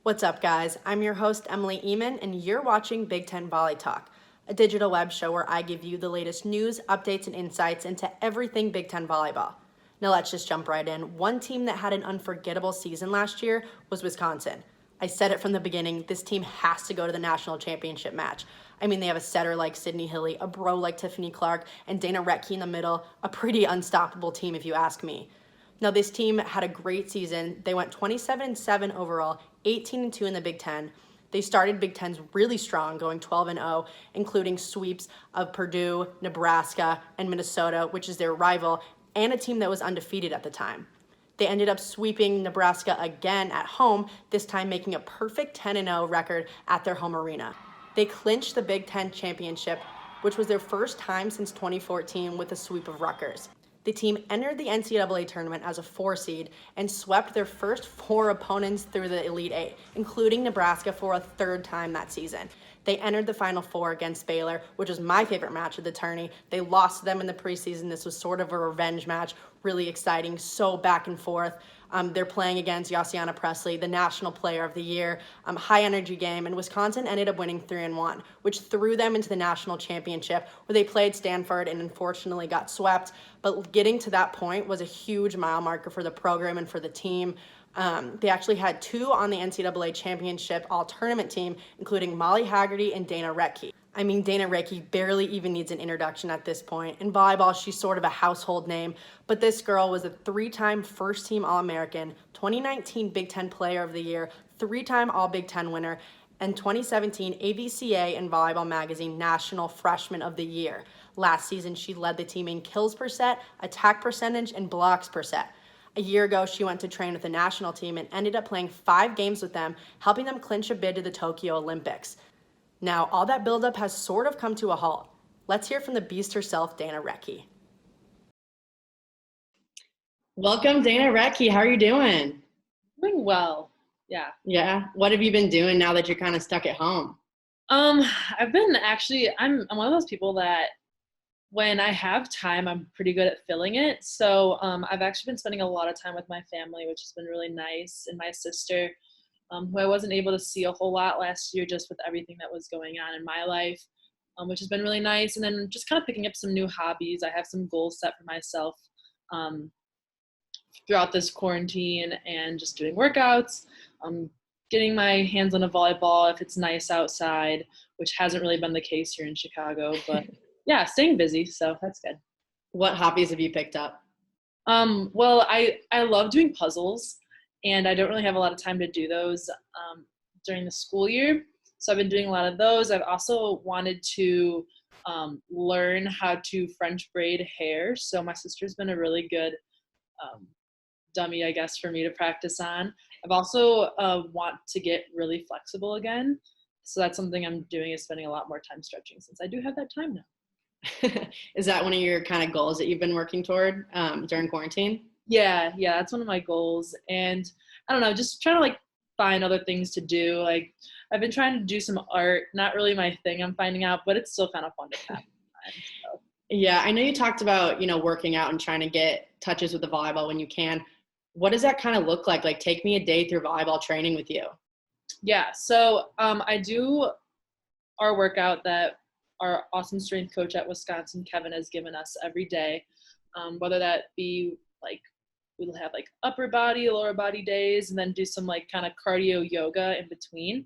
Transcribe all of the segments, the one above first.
What's up, guys? I'm your host, Emily Eamon, and you're watching Big Ten Volleytalk, a digital web show where I give you the latest news, updates, and insights into everything Big Ten volleyball. Now let's just jump right in. One team that had an unforgettable season last year was Wisconsin. I said it from the beginning, this team has to go to the national championship match. I mean, they have a setter like Sydney Hilly, a bro like Tiffany Clark, and Dana Rettke in the middle, a pretty unstoppable team if you ask me. Now, this team had a great season. They went 27-7 overall, 18-2 in the Big Ten. They started Big Ten's really strong, going 12-0, including sweeps of Purdue, Nebraska, and Minnesota, which is their rival, and a team that was undefeated at the time. They ended up sweeping Nebraska again at home, this time making a perfect 10-0 record at their home arena. They clinched the Big Ten championship, which was their first time since 2014 with a sweep of Rutgers. The team entered the NCAA Tournament as a 4 seed and swept their first 4 opponents through the Elite Eight, including Nebraska for a third time that season. They entered the Final Four against Baylor, which was my favorite match of the tourney. They lost to them in the preseason. This was sort of a revenge match, really exciting, so back and forth. They're playing against Yasiana Presley, the National Player of the Year, high energy game, and Wisconsin ended up winning 3-1, which threw them into the national championship where they played Stanford and unfortunately got swept. But getting to that point was a huge mile marker for the program and for the team. They actually had 2 on the NCAA championship all-tournament team, including Molly Haggerty and Dana Rettke. I mean, Dana Rettke barely even needs an introduction at this point. In volleyball, she's sort of a household name, but this girl was a 3-time first-team All-American, 2019 Big Ten Player of the Year, 3-time All-Big Ten winner, and 2017 AVCA and Volleyball Magazine National Freshman of the Year. Last season, she led the team in kills per set, attack percentage, and blocks per set. A year ago, she went to train with the national team and ended up playing 5 games with them, helping them clinch a bid to the Tokyo Olympics. Now, all that buildup has sort of come to a halt. Let's hear from the beast herself, Dana Rettke. Welcome, Dana Rettke. How are you doing? Doing well. Yeah. Yeah. What have you been doing now that you're kind of stuck at home? I've been I'm one of those people that when I have time, I'm pretty good at filling it. So I've actually been spending a lot of time with my family, which has been really nice, and my sister, who I wasn't able to see a whole lot last year just with everything that was going on in my life, which has been really nice. And then just kind of picking up some new hobbies. I have some goals set for myself throughout this quarantine and just doing workouts, getting my hands on a volleyball if it's nice outside, which hasn't really been the case here in Chicago. But yeah, staying busy, so that's good. What hobbies have you picked up? Well, I love doing puzzles, and I don't really have a lot of time to do those during the school year. So I've been doing a lot of those. I've also wanted to learn how to French braid hair. So my sister's been a really good dummy, I guess, for me to practice on. I've also want to get really flexible again. So that's something I'm doing, is spending a lot more time stretching since I do have that time now. Is that one of your kind of goals that you've been working toward during quarantine? Yeah, that's one of my goals. And I don't know, just trying to find other things to do. I've been trying to do some art, not really my thing, I'm finding out, but it's still kind of fun to have. So. Yeah, I know you talked about, working out and trying to get touches with the volleyball when you can. What does that kind of look like? Take me a day through volleyball training with you. Yeah, so I do our workout that our awesome strength coach at Wisconsin, Kevin, has given us every day, whether that be we'll have upper body, lower body days, and then do some kind of cardio yoga in between,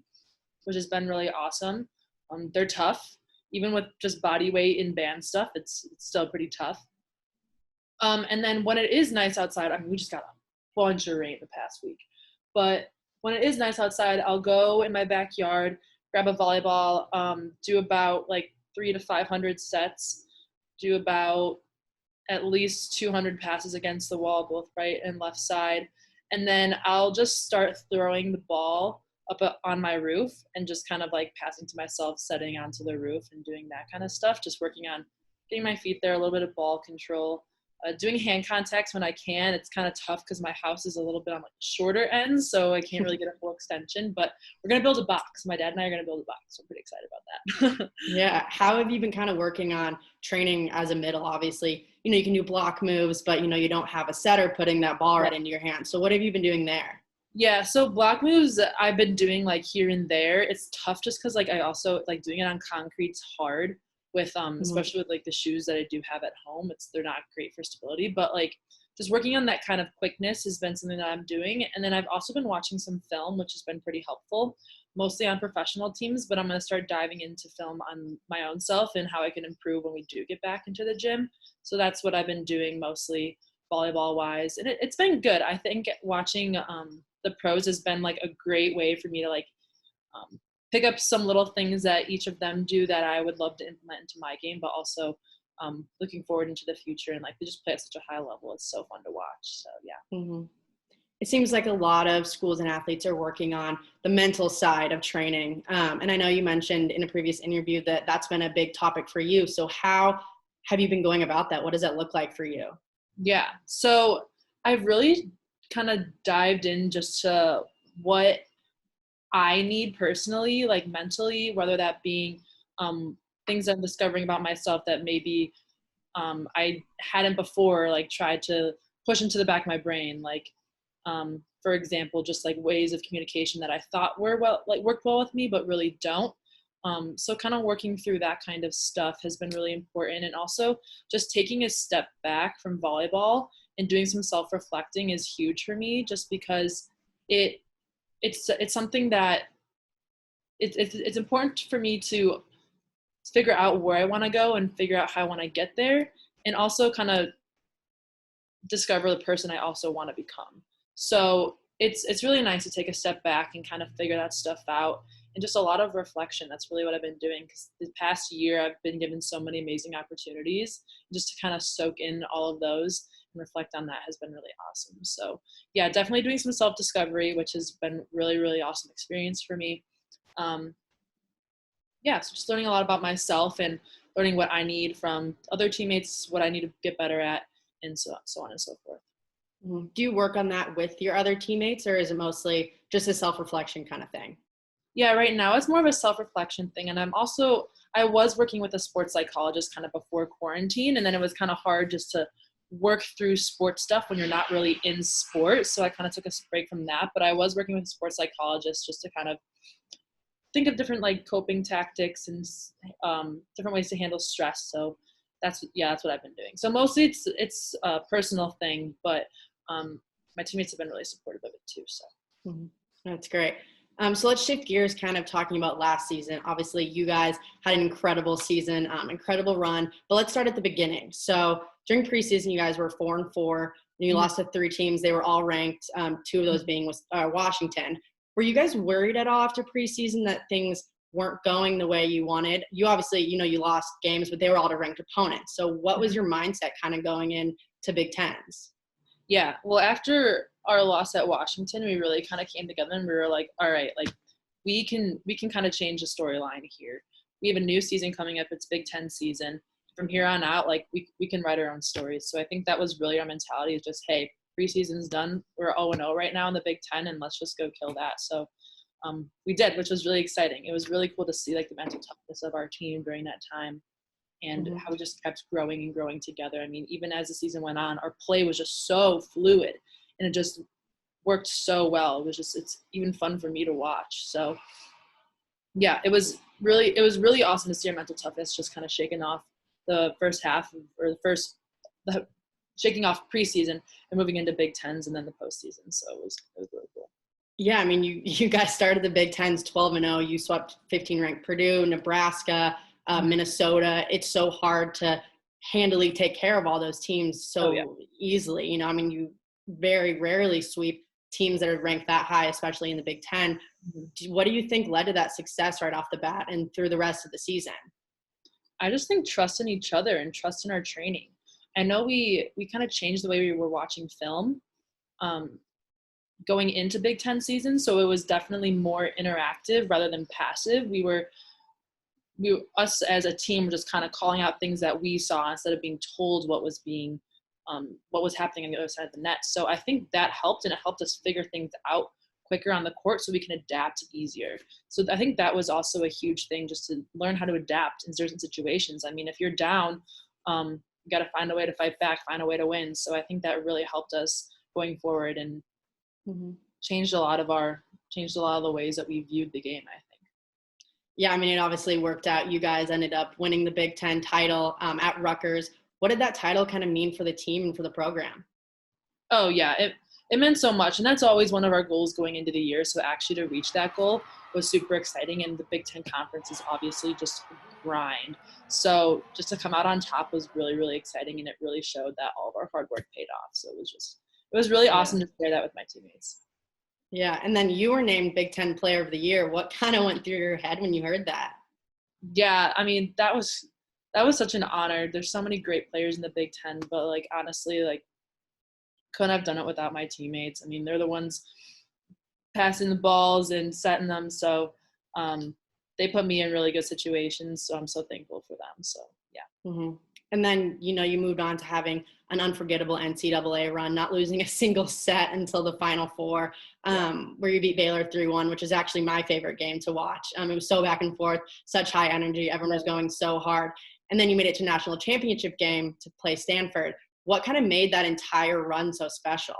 which has been really awesome. They're tough, even with just body weight and band stuff. It's still pretty tough. And then when it is nice outside, we just got a bunch of rain the past week, but when it is nice outside, I'll go in my backyard, grab a volleyball, do about 300 to 500 sets, do about at least 200 passes against the wall, both right and left side. And then I'll just start throwing the ball up on my roof and just kind of passing to myself, setting onto the roof and doing that kind of stuff, just working on getting my feet there, a little bit of ball control. Doing hand contacts when I can. It's kind of tough because my house is a little bit on the shorter end, so I can't really get a full extension, but we're going to build a box. My dad and I are going to build a box, so I'm pretty excited about that. Yeah. How have you been kind of working on training as a middle? Obviously, you can do block moves, but you don't have a setter putting that ball right into your hand. So what have you been doing there? Yeah, so block moves I've been doing like here and there. It's tough just because like I also like doing it on concrete's hard with Mhm. especially with like the shoes that I do have at home. They're not great for stability, but like just working on that kind of quickness has been something that I'm doing. And then I've also been watching some film, which has been pretty helpful, mostly on professional teams, but I'm gonna start diving into film on my own self and how I can improve when we do get back into the gym. So that's what I've been doing mostly volleyball wise, and it's been good. I think watching the pros has been like a great way for me to like um, pick up some little things that each of them do that I would love to implement into my game, but also looking forward into the future, and like they just play at such a high level. It's so fun to watch. So yeah. Mhm. It seems like a lot of schools and athletes are working on the mental side of training. And I know you mentioned in a previous interview that that's been a big topic for you. So how have you been going about that? What does that look like for you? Yeah. So I've really kind of dived in just to what I need personally, like mentally, whether that being things I'm discovering about myself that maybe I hadn't before, like tried to push into the back of my brain. Like, for example, just like ways of communication that I thought were like worked well with me, but really don't. So kind of working through that kind of stuff has been really important. And also just taking a step back from volleyball and doing some self-reflecting is huge for me, just because it it's something that it's important for me to figure out where I want to go and figure out how I want to get there, and also kind of discover the person I also want to become. So it's really nice to take a step back and kind of figure that stuff out, and just a lot of reflection. That's really what I've been doing, because the past year I've been given so many amazing opportunities. Just to kind of soak in all of those and reflect on that has been really awesome. So yeah, definitely doing some self-discovery, which has been really awesome experience for me. Um, yeah, so just learning a lot about myself and learning what I need from other teammates, what I need to get better at, and so on and so forth. Mhm. Do you work on that with your other teammates, or is it mostly just a self-reflection kind of thing? Yeah, right now it's more of a self-reflection thing, and I was working with a sports psychologist kind of before quarantine, and then it was kind of hard just to work through sports stuff when you're not really in sports. So I kind of took a break from that, but I was working with a sports psychologist just to kind of think of different like coping tactics and different ways to handle stress. So that's what I've been doing. So mostly it's a personal thing, but um, my teammates have been really supportive of it too. So Mhm. That's great. So let's shift gears, kind of talking about last season. Obviously, you guys had an incredible season, incredible run. But let's start at the beginning. So during preseason, you guys were 4-4. And you mhm. lost to 3 teams. They were all ranked. Two of those being Washington. Were you guys worried at all after preseason that things weren't going the way you wanted? You obviously, you lost games, but they were all to ranked opponents. So what was your mindset kind of going in to Big Tens? Yeah. Well, after our loss at Washington, we really kind of came together and we were like, all right, like we can kind of change the storyline here. We have a new season coming up. It's Big Ten season. From here on out, like we can write our own stories. So I think that was really our mentality, is just, hey, preseason's done. We're 0-0 right now in the Big Ten, and let's just go kill that. So we did, which was really exciting. It was really cool to see like the mental toughness of our team during that time, and Mhm. how we just kept growing and growing together. I mean, even as the season went on, our play was just so fluid, and it just worked so well. It's even fun for me to watch. So yeah, it was really awesome to see our mental toughness just kind of shaking off the first half, or the shaking off preseason and moving into Big Tens and then the postseason. So it was really cool. Yeah, I mean, you guys started the Big Tens 12-0. You swept 15-ranked Purdue, Nebraska, Mhm. Minnesota. It's so hard to handily take care of all those teams Oh yeah. so easily. I mean, you very rarely sweep teams that are ranked that high, especially in the Big Ten. Mhm. What do you think led to that success right off the bat and through the rest of the season? I just think trust in each other and trust in our training. I know we kind of changed the way we were watching film um, going into Big Ten season, so it was definitely more interactive rather than passive. Us as a team were just kind of calling out things that we saw instead of being told what was happening on the other side of the net. So I think that helped, and it helped us figure things out quicker on the court so we can adapt easier. So I think that was also a huge thing, just to learn how to adapt in certain situations. I mean, if you're down, you got to find a way to fight back, find a way to win. So I think that really helped us going forward. And Mhm. changed a lot of the ways that we viewed the game, I think. Yeah, I mean, it obviously worked out. You guys ended up winning the Big Ten title at Rutgers. What did that title kind of mean for the team and for the program? Oh yeah, it meant so much, and that's always one of our goals going into the year. So actually to reach that goal was super exciting, and the Big Ten Conference is obviously just a grind. So just to come out on top was really, really exciting, and it really showed that all of our hard work paid off. So it was really awesome to share that with my teammates. Yeah, and then you were named Big Ten Player of the Year. What kind of went through your head when you heard that? Yeah, I mean that was such an honor. There's so many great players in the Big Ten, but like honestly, like couldn't have done it without my teammates. I mean, they're the ones passing the balls and setting them. So they put me in really good situations. So I'm so thankful for them. So yeah. Mm-hmm. And then, you moved on to having an unforgettable NCAA run, not losing a single set until the Final Four, where you beat Baylor 3-1, which is actually my favorite game to watch. It was so back and forth, such high energy. Everyone was going so hard. And then you made it to national championship game to play Stanford. What kind of made that entire run so special?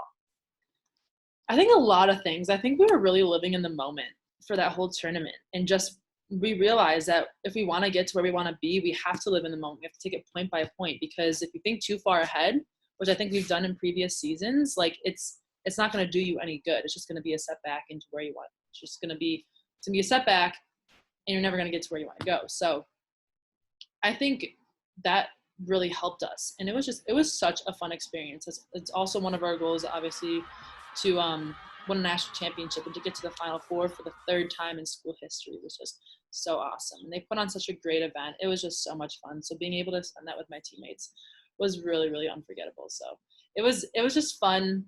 I think a lot of things. I think we were really living in the moment for that whole tournament, and just we realized that if we want to get to where we want to be, we have to live in the moment. We have to take it point by point, because if you think too far ahead, which I think we've done in previous seasons, like it's not going to do you any good. It's just going to be a setback into where you want. It's just going to be a setback, and you're never going to get to where you want to go. So I think that really helped us, and it was such a fun experience. It's also one of our goals, obviously, to win a national championship and to get to the Final Four for the third time in school history was just so awesome. And they put on such a great event. It was just so much fun. So being able to spend that with my teammates was really, really unforgettable. So it was just fun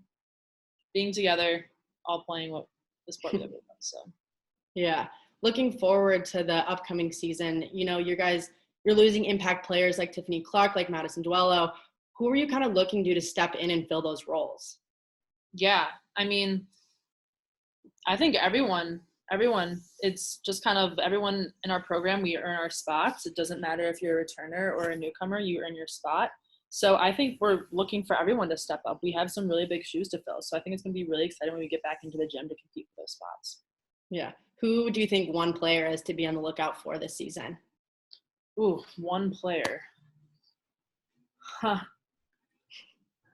being together, all playing what the sport that we love. So Yeah. Looking forward to the upcoming season, you're losing impact players like Tiffany Clark, like Madison Duello. Who are you kind of looking to step in and fill those roles? Yeah, I mean, I think everyone, it's just kind of everyone in our program, we earn our spots. It doesn't matter if you're a returner or a newcomer, you earn your spot. So I think we're looking for everyone to step up. We have some really big shoes to fill. So I think it's going to be really exciting when we get back into the gym to compete for those spots. Yeah. Who do you think one player is to be on the lookout for this season? Ooh, one player. Huh.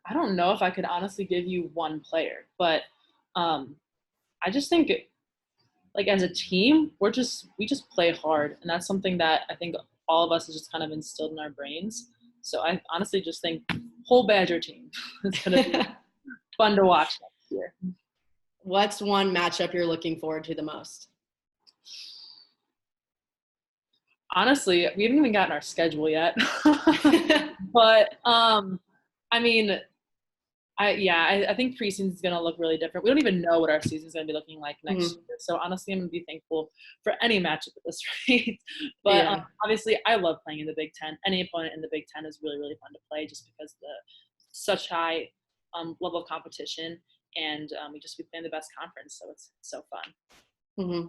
I don't know if I could honestly give you one player, but I just think like as a team, we just play hard, and that's something that I think all of us is just kind of instilled in our brains. So I honestly just think whole Badger team is going to be fun to watch next year. What's one matchup you're looking forward to the most? Honestly, we haven't even gotten our schedule yet, but I mean, I think preseason is going to look really different. We don't even know what our season is going to be looking like next year. So honestly, I'm going to be thankful for any matchup at this rate. But obviously, I love playing in the Big Ten. Any opponent in the Big Ten is really, really fun to play, just because the such high level of competition, and we playing the best conference. So it's so fun. Mm-hmm.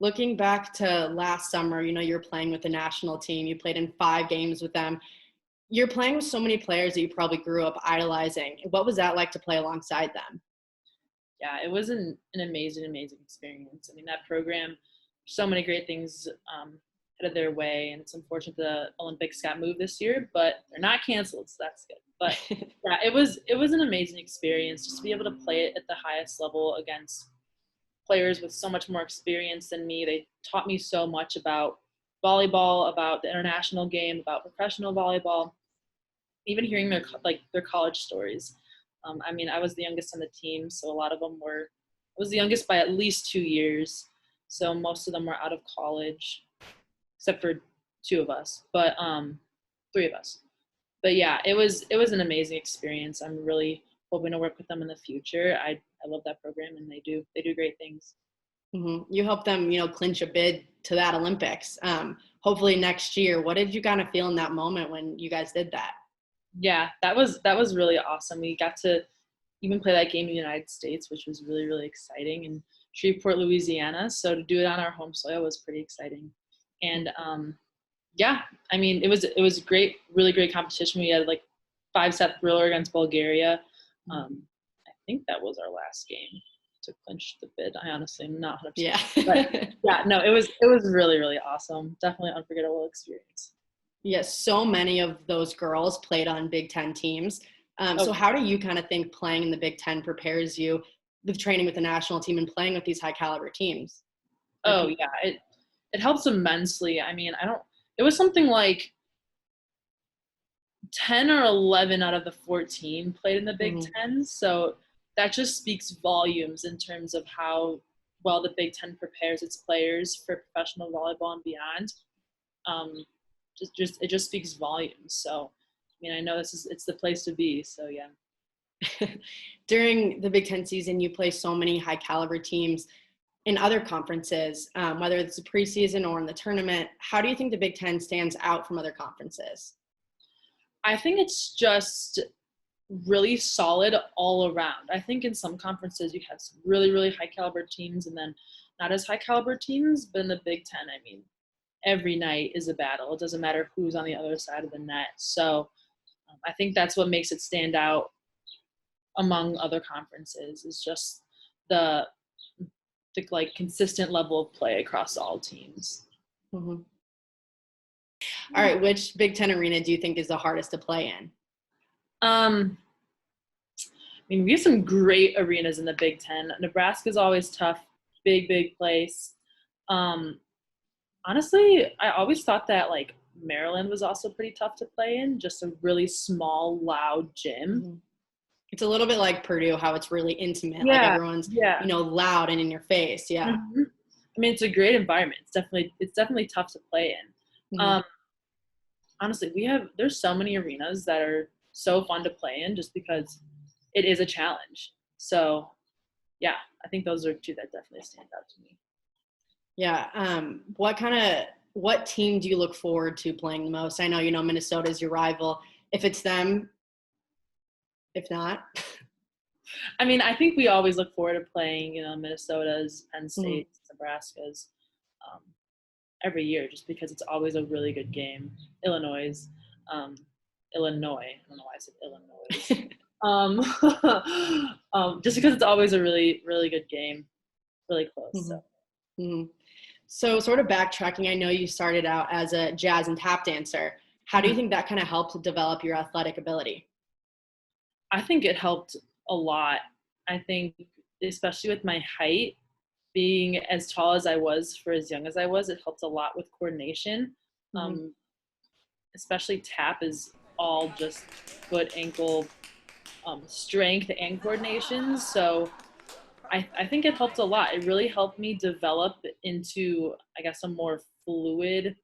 Looking back to last summer, you're playing with the national team. You played in 5 games with them. You're playing with so many players that you probably grew up idolizing. What was that like to play alongside them? Yeah, it was an amazing, amazing experience. I mean, that program, so many great things headed their way, and it's unfortunate the Olympics got moved this year, but they're not canceled, so that's good. But yeah, it was an amazing experience just to be able to play it at the highest level against players with so much more experience than me. They taught me so much about volleyball, about the international game, about professional volleyball, even hearing their college stories. I mean, I was the youngest on the team, so a lot of them I was the youngest by at least 2 years. So most of them were out of college, except for 2 of us, but 3 of us. But yeah, it was an amazing experience. I'm really hoping to work with them in the future. I love that program, and they do great things. Mm-hmm. You helped them, clinch a bid to that Olympics. Hopefully next year. What did you kind of feel in that moment when you guys did that? Yeah, that was really awesome. We got to even play that game in the United States, which was really, really exciting, in Shreveport, Louisiana. So to do it on our home soil was pretty exciting. And yeah, I mean, it was great, really great competition. We had like 5-set thriller against Bulgaria. I think that was our last game. to clinch the bid. I honestly am not 100%. Yeah. But yeah, no, it was really, really awesome. Definitely unforgettable experience. Yes, so many of those girls played on Big Ten teams. So how do you kind of think playing in the Big Ten prepares you with training with the national team and playing with these high caliber teams? Oh yeah, it helps immensely. I mean, it was something like 10 or 11 out of the 14 played in the Big Ten. So that just speaks volumes in terms of how well the Big Ten prepares its players for professional volleyball and beyond. It just speaks volumes. So, I mean, I know it's the place to be. So yeah. During the Big Ten season, you play so many high caliber teams in other conferences, whether it's the preseason or in the tournament. How do you think the Big Ten stands out from other conferences? I think it's just really solid all around. I think in some conferences you have some really, really high caliber teams and then not as high caliber teams, but in the Big Ten, I mean, every night is a battle. It doesn't matter who's on the other side of the net. So I think that's what makes it stand out among other conferences is just the like consistent level of play across all teams. Mm-hmm. All right, which Big Ten arena do you think is the hardest to play in? I mean, we have some great arenas in the Big Ten. Nebraska's always tough, big place. Honestly, I always thought that like Maryland was also pretty tough to play in, just a really small, loud gym. Mm-hmm. It's a little bit like Purdue, how it's really intimate. Yeah, like everyone's, loud and in your face. Yeah. Mm-hmm. I mean, it's a great environment. It's definitely tough to play in. Mm-hmm. Honestly, there's so many arenas that are so fun to play in just because it is a challenge. So yeah, I think those are two that definitely stand out to me. Yeah. What team do you look forward to playing the most? I know, Minnesota is your rival. If it's them, if not. I mean, I think we always look forward to playing, Minnesota's, Penn State's, Nebraska's every year just because it's always a really good game. Illinois. I don't know why I said Illinois. Just because it's always a really, really good game, really close. Mm-hmm. So. Mm-hmm. So sort of backtracking, I know you started out as a jazz and tap dancer. How do you think that kind of helped develop your athletic ability? I think it helped a lot. I think especially with my height, being as tall as I was for as young as I was, it helped a lot with coordination. Mm-hmm. Especially tap is all just foot, ankle, strength and coordination. So I think it helped a lot. It really helped me develop into, I guess, a more fluid,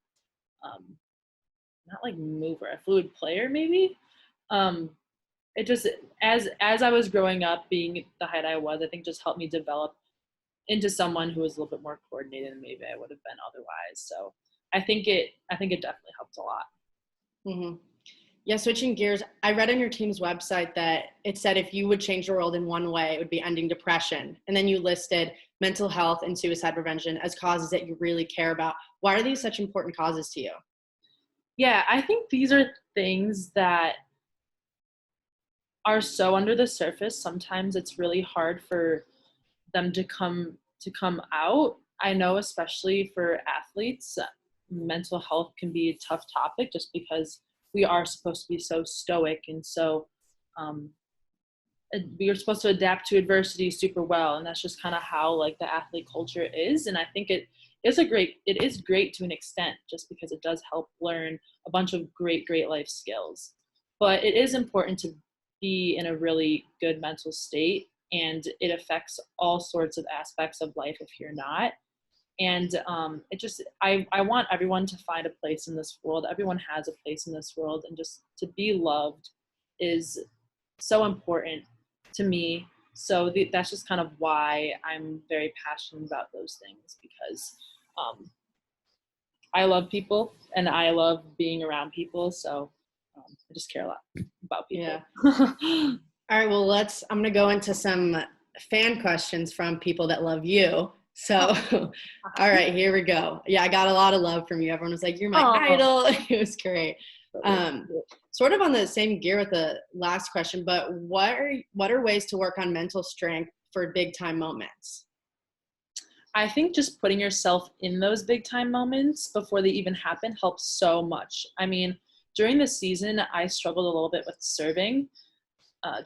not like mover, a fluid player maybe. It just, as I was growing up, being the height I was, I think just helped me develop into someone who was a little bit more coordinated than maybe I would have been otherwise. So I think it definitely helped a lot. Mm-hmm. Yeah, switching gears, I read on your team's website that it said if you would change the world in one way, it would be ending depression. And then you listed mental health and suicide prevention as causes that you really care about. Why are these such important causes to you? Yeah, I think these are things that are so under the surface. Sometimes it's really hard for them to come out. I know especially for athletes, mental health can be a tough topic just because we are supposed to be so stoic and so we are supposed to adapt to adversity super well, and that's just kind of how like the athlete culture is. And I think it is great to an extent just because it does help learn a bunch of great life skills. But it is important to be in a really good mental state, and it affects all sorts of aspects of life if you're not. And I want everyone to find a place in this world. Everyone has a place in this world, and just to be loved is so important to me. So that's just kind of why I'm very passionate about those things, because I love people and I love being around people. So I just care a lot about people. Yeah. All right, well, I'm going to go into some fan questions from people that love you. So, all right, here we go. Yeah, I got a lot of love from you. Everyone was like, you're my idol. It was great. Sort of on the same gear with the last question, but what are ways to work on mental strength for big time moments? I think just putting yourself in those big time moments before they even happen helps so much. I mean, during the season, I struggled a little bit with serving.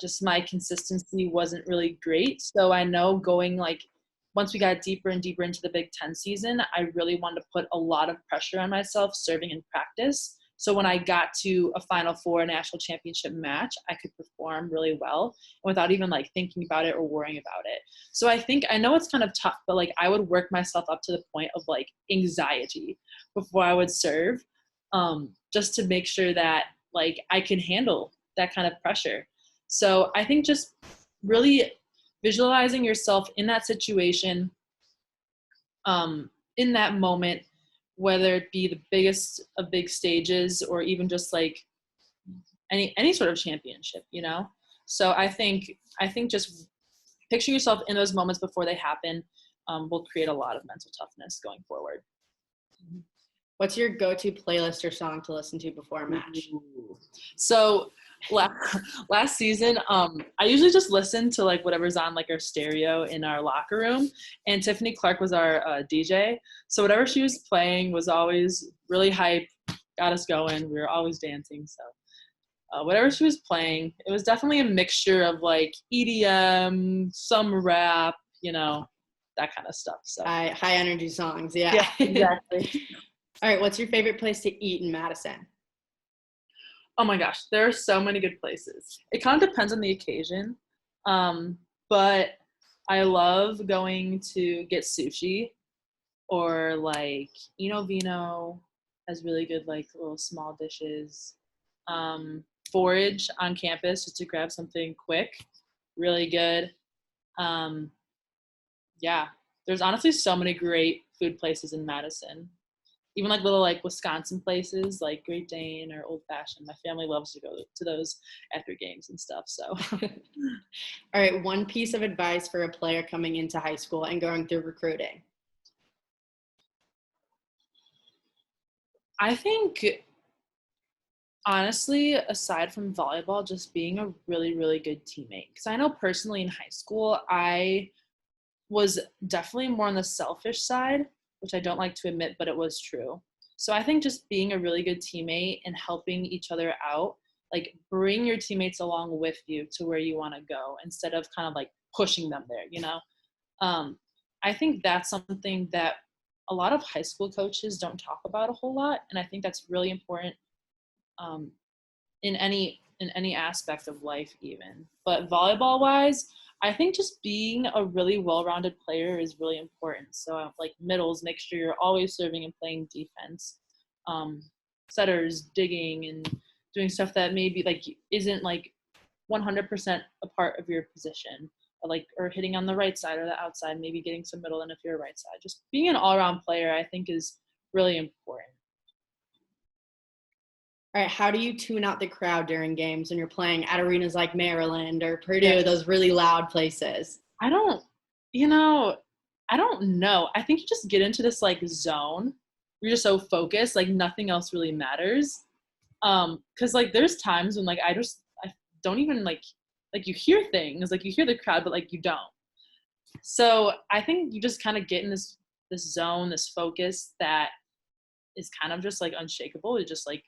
Just my consistency wasn't really great. So I know going like once we got deeper and deeper into the Big Ten season, I really wanted to put a lot of pressure on myself serving in practice. So when I got to a Final Four national championship match, I could perform really well without even like thinking about it or worrying about it. So I think, I know it's kind of tough, but like I would work myself up to the point of like anxiety before I would serve, just to make sure that like I can handle that kind of pressure. So I think just really visualizing yourself in that situation, in that moment, whether it be the biggest of big stages or even just like any sort of championship, you know? So I think just picturing yourself in those moments before they happen will create a lot of mental toughness going forward. What's your go-to playlist or song to listen to before a match? Ooh. So last season, I usually just listen to like whatever's on like our stereo in our locker room, and Tiffany Clark was our DJ. So whatever she was playing was always really hype, got us going. We were always dancing. So whatever she was playing, it was definitely a mixture of like EDM, some rap, you know, that kind of stuff. So High energy songs, yeah. exactly. All right, what's your favorite place to eat in Madison? Oh my gosh, there are so many good places. It kind of depends on the occasion, but I love going to get sushi, or like Vino has really good like little small dishes. Forage on campus just to grab something quick, really good. Yeah, there's honestly so many great food places in Madison. Even like little like Wisconsin places like Great Dane or Old Fashioned. My family loves to go to those after games and stuff. So, all right, one piece of advice for a player coming into high school and going through recruiting. I think honestly, aside from volleyball, just being a really, really good teammate. Because I know personally in high school, I was definitely more on the selfish side, which I don't like to admit, but it was true. So I think just being a really good teammate and helping each other out, like bring your teammates along with you to where you want to go instead of kind of like pushing them there, you know? I think that's something that a lot of high school coaches don't talk about a whole lot. And I think that's really important in any aspect of life even. But volleyball wise, I think just being a really well-rounded player is really important. So like middles, make sure you're always serving and playing defense. Setters, digging, and doing stuff that maybe like isn't like 100% a part of your position, or hitting on the right side or the outside, maybe getting some middle in if you're a right side. Just being an all-around player, I think, is really important. All right, how do you tune out the crowd during games when you're playing at arenas like Maryland or Purdue, those really loud places? I don't know. I think you just get into this like zone. You're just so focused, like nothing else really matters. Cause like there's times when like I don't even like you hear things, like you hear the crowd, but like you don't. So I think you just kind of get in this zone, this focus that is kind of just like unshakable. It's just like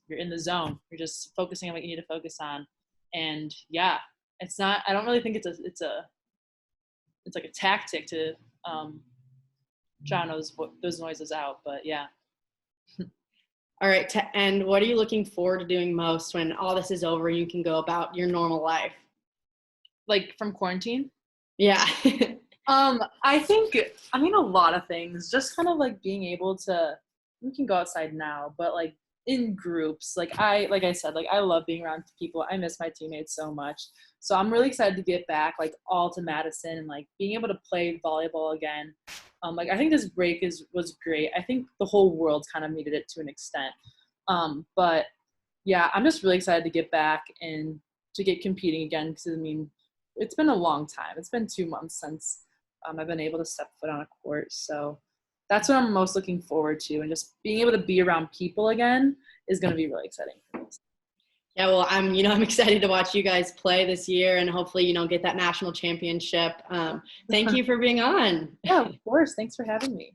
you're in the zone. You're just focusing on what you need to focus on. And yeah, it's not, I don't really think it's like a tactic to drown those noises out, but yeah. All right, to end, what are you looking forward to doing most when all this is over and you can go about your normal life? Like from quarantine? Yeah. I think, a lot of things, just kind of like being able to, we can go outside now, but like in groups, like I said, like I love being around people. I miss my teammates so much. So I'm really excited to get back like all to Madison and like being able to play volleyball again. Like I think this break was great. I think the whole world kind of needed it to an extent. But yeah, I'm just really excited to get back and to get competing again, because it's been a long time. It's been 2 months since I've been able to step foot on a court. So that's what I'm most looking forward to. And just being able to be around people again is going to be really exciting for me. Yeah, well, I'm excited to watch you guys play this year and hopefully, get that national championship. Thank you for being on. Yeah, of course. Thanks for having me.